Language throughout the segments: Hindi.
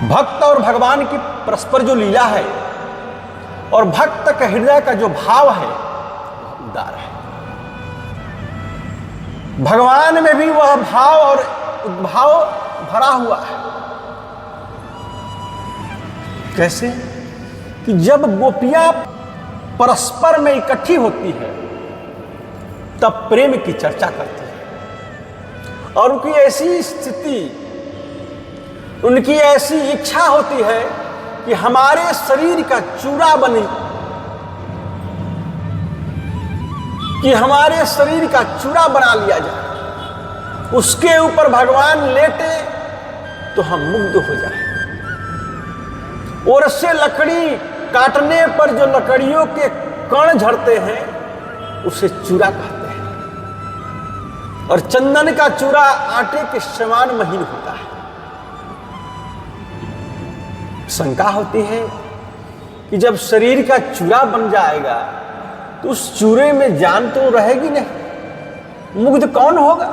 भक्त और भगवान की परस्पर जो लीला है और भक्त का हृदय का जो भाव है उदार है। भगवान में भी वह भाव और उद्भाव भरा हुआ है। कैसे कि जब गोपियां परस्पर में इकट्ठी होती है तब प्रेम की चर्चा करती है और उनकी ऐसी स्थिति, उनकी ऐसी इच्छा होती है कि हमारे शरीर का चूरा बने, कि हमारे शरीर का चूरा बना लिया जाए, उसके ऊपर भगवान लेटे तो हम मुग्ध हो जाए। और से लकड़ी काटने पर जो लकड़ियों के कण झड़ते हैं उसे चूरा कहते हैं। और चंदन का चूरा आटे के समान महीन होता है। शंका होती है कि जब शरीर का चूरा बन जाएगा तो उस चूरे में जान तो रहेगी नहीं, मुग्ध कौन होगा।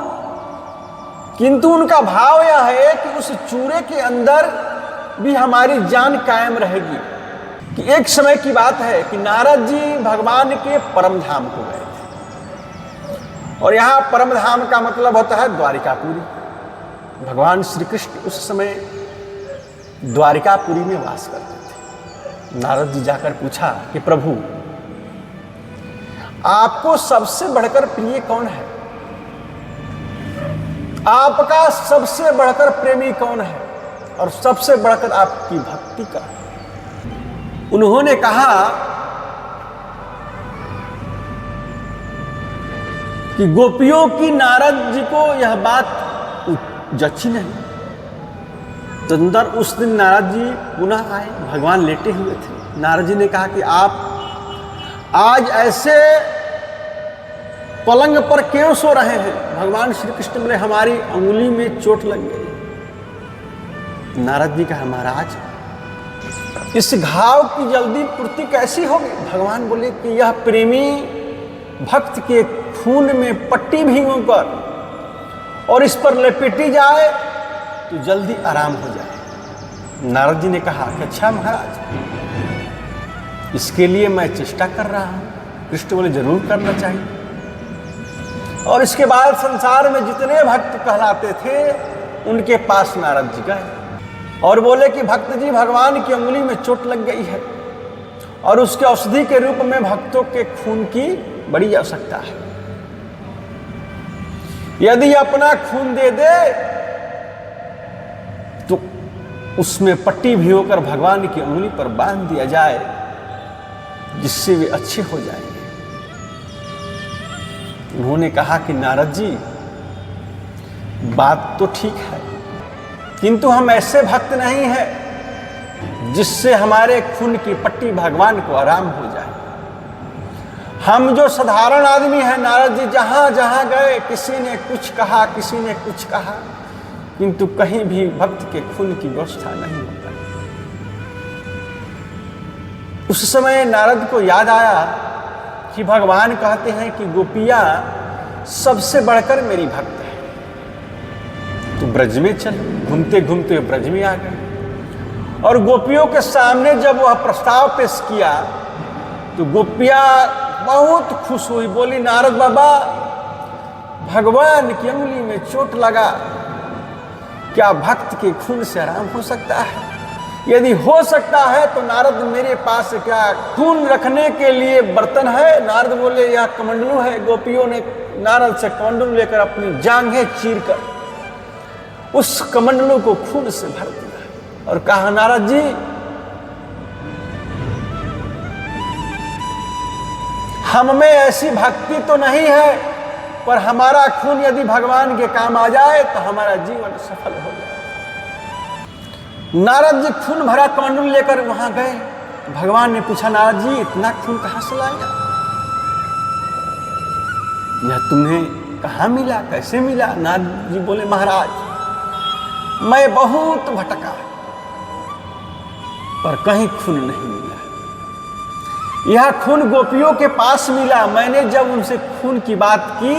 किंतु उनका भाव यह है कि उस चूरे के अंदर भी हमारी जान कायम रहेगी। कि एक समय की बात है कि नारद जी भगवान के परम धाम को गए थे और यहां परम धाम का मतलब होता है द्वारिकापुरी। भगवान श्री कृष्ण उस समय द्वारिकापुरी में वास करते थे। नारद जी जाकर पूछा कि प्रभु, आपको सबसे बढ़कर प्रिय कौन है, आपका सबसे बढ़कर प्रेमी कौन है और सबसे बढ़कर आपकी भक्ति का। उन्होंने कहा कि गोपियों की नारद जी को यह बात जची नहीं। अंदर उस दिन नारद जी पुनः आए, भगवान लेटे हुए थे। नारद जी ने कहा कि आप आज ऐसे पलंग पर क्यों सो रहे हैं। भगवान श्री कृष्ण बोले हमारी अंगुली में चोट लग गई। नारद जी कहा महाराज इस घाव की जल्दी पूर्ति कैसी होगी। भगवान बोले कि यह प्रेमी भक्त के खून में पट्टी भिगोकर और इस पर लपेटी जाए तो जल्दी आराम हो जाए। नारद जी ने कहा कि अच्छा महाराज, इसके लिए मैं चेष्टा कर रहा हूं। कृष्ण बोले जरूर करना चाहिए। और इसके बाद संसार में जितने भक्त कहलाते थे उनके पास नारद जी गए और बोले कि भक्त जी भगवान की अंगुली में चोट लग गई है और उसके औषधि के रूप में भक्तों के खून की बड़ी आवश्यकता है। यदि अपना खून दे दे तो उसमें पट्टी भिगोकर भगवान की अंगुली पर बांध दिया जाए जिससे वे अच्छे हो जाएंगे। उन्होंने कहा कि नारद जी बात तो ठीक है, किंतु हम ऐसे भक्त नहीं हैं जिससे हमारे खून की पट्टी भगवान को आराम हो जाए। हम जो साधारण आदमी हैं नारद जी, जहां जहां गए किसी ने कुछ कहा, किसी ने कुछ कहा, किंतु कहीं भी भक्त के खून की व्यवस्था नहीं होता। उस समय नारद को याद आया कि भगवान कहते हैं कि गोपियां सबसे बढ़कर मेरी भक्त है। तो ब्रज में चल, घूमते घूमते ब्रज में आ गए और गोपियों के सामने जब वह प्रस्ताव पेश किया तो गोपियां बहुत खुश हुई। बोली नारद बाबा, भगवान की अंगुली में चोट लगा, क्या भक्त के खून से आराम हो सकता है? यदि हो सकता है तो नारद मेरे पास क्या खून रखने के लिए बर्तन है? नारद बोले यह कमंडलू है। गोपियों ने नारद से कमंडलू लेकर अपनी जांघें चीरकर उस कमंडलू को खून से भर दिया और कहा नारद जी, हम में ऐसी भक्ति तो नहीं है, पर हमारा खून यदि भगवान के काम आ जाए तो हमारा जीवन सफल हो जाए। नारद जी खून भरा कमंडलू लेकर वहां गए। भगवान ने पूछा नारद जी इतना खून कहां से लाया? यह तुम्हें कहां मिला, कैसे मिला? नारद जी बोले महाराज मैं बहुत भटका पर कहीं खून नहीं मिला। यह खून गोपियों के पास मिला। मैंने जब उनसे खून की बात की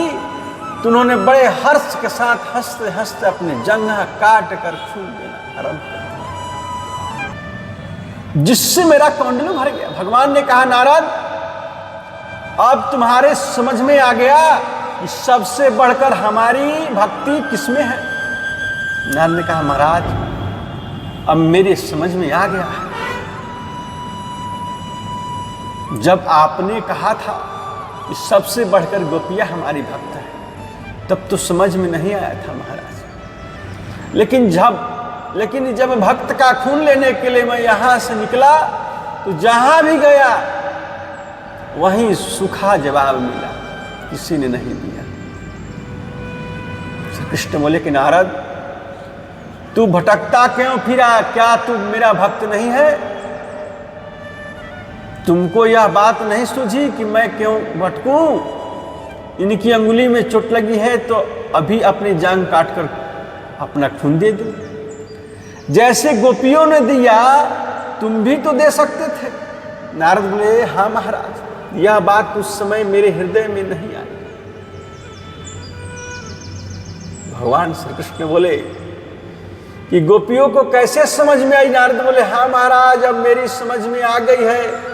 तो उन्होंने बड़े हर्ष के साथ हंसते हंसते अपने जंघा काट कर खून देना आरंभ कर दिया। जिससे मेरा कौंडल्य भर गया। भगवान ने कहा नारद, अब तुम्हारे समझ में आ गया कि सबसे बढ़कर हमारी भक्ति किसमें है। नारद ने कहा महाराज, अब मेरे समझ में आ गया है। जब आपने कहा था कि सबसे बढ़कर गोपियां हमारी भक्त है, तब तो समझ में नहीं आया था महाराज। लेकिन जब भक्त का खून लेने के लिए मैं यहां से निकला, तो जहां भी गया वहीं सूखा जवाब मिला, किसी ने नहीं दिया। श्री कृष्ण बोले कि नारद, तू भटकता क्यों फिरा? क्या तू मेरा भक्त नहीं है? तुमको यह बात नहीं सूझी कि मैं क्यों भटकूं? इनकी अंगुली में चोट लगी है तो अभी अपनी जान काटकर अपना खून दे दो। जैसे गोपियों ने दिया, तुम भी तो दे सकते थे। नारद बोले, हाँ महाराज, यह बात उस समय मेरे हृदय में नहीं आई। भगवान श्री कृष्ण बोले कि गोपियों को कैसे समझ में आई? नारद बोले, हाँ महाराज, अब मेरी समझ में आ गई है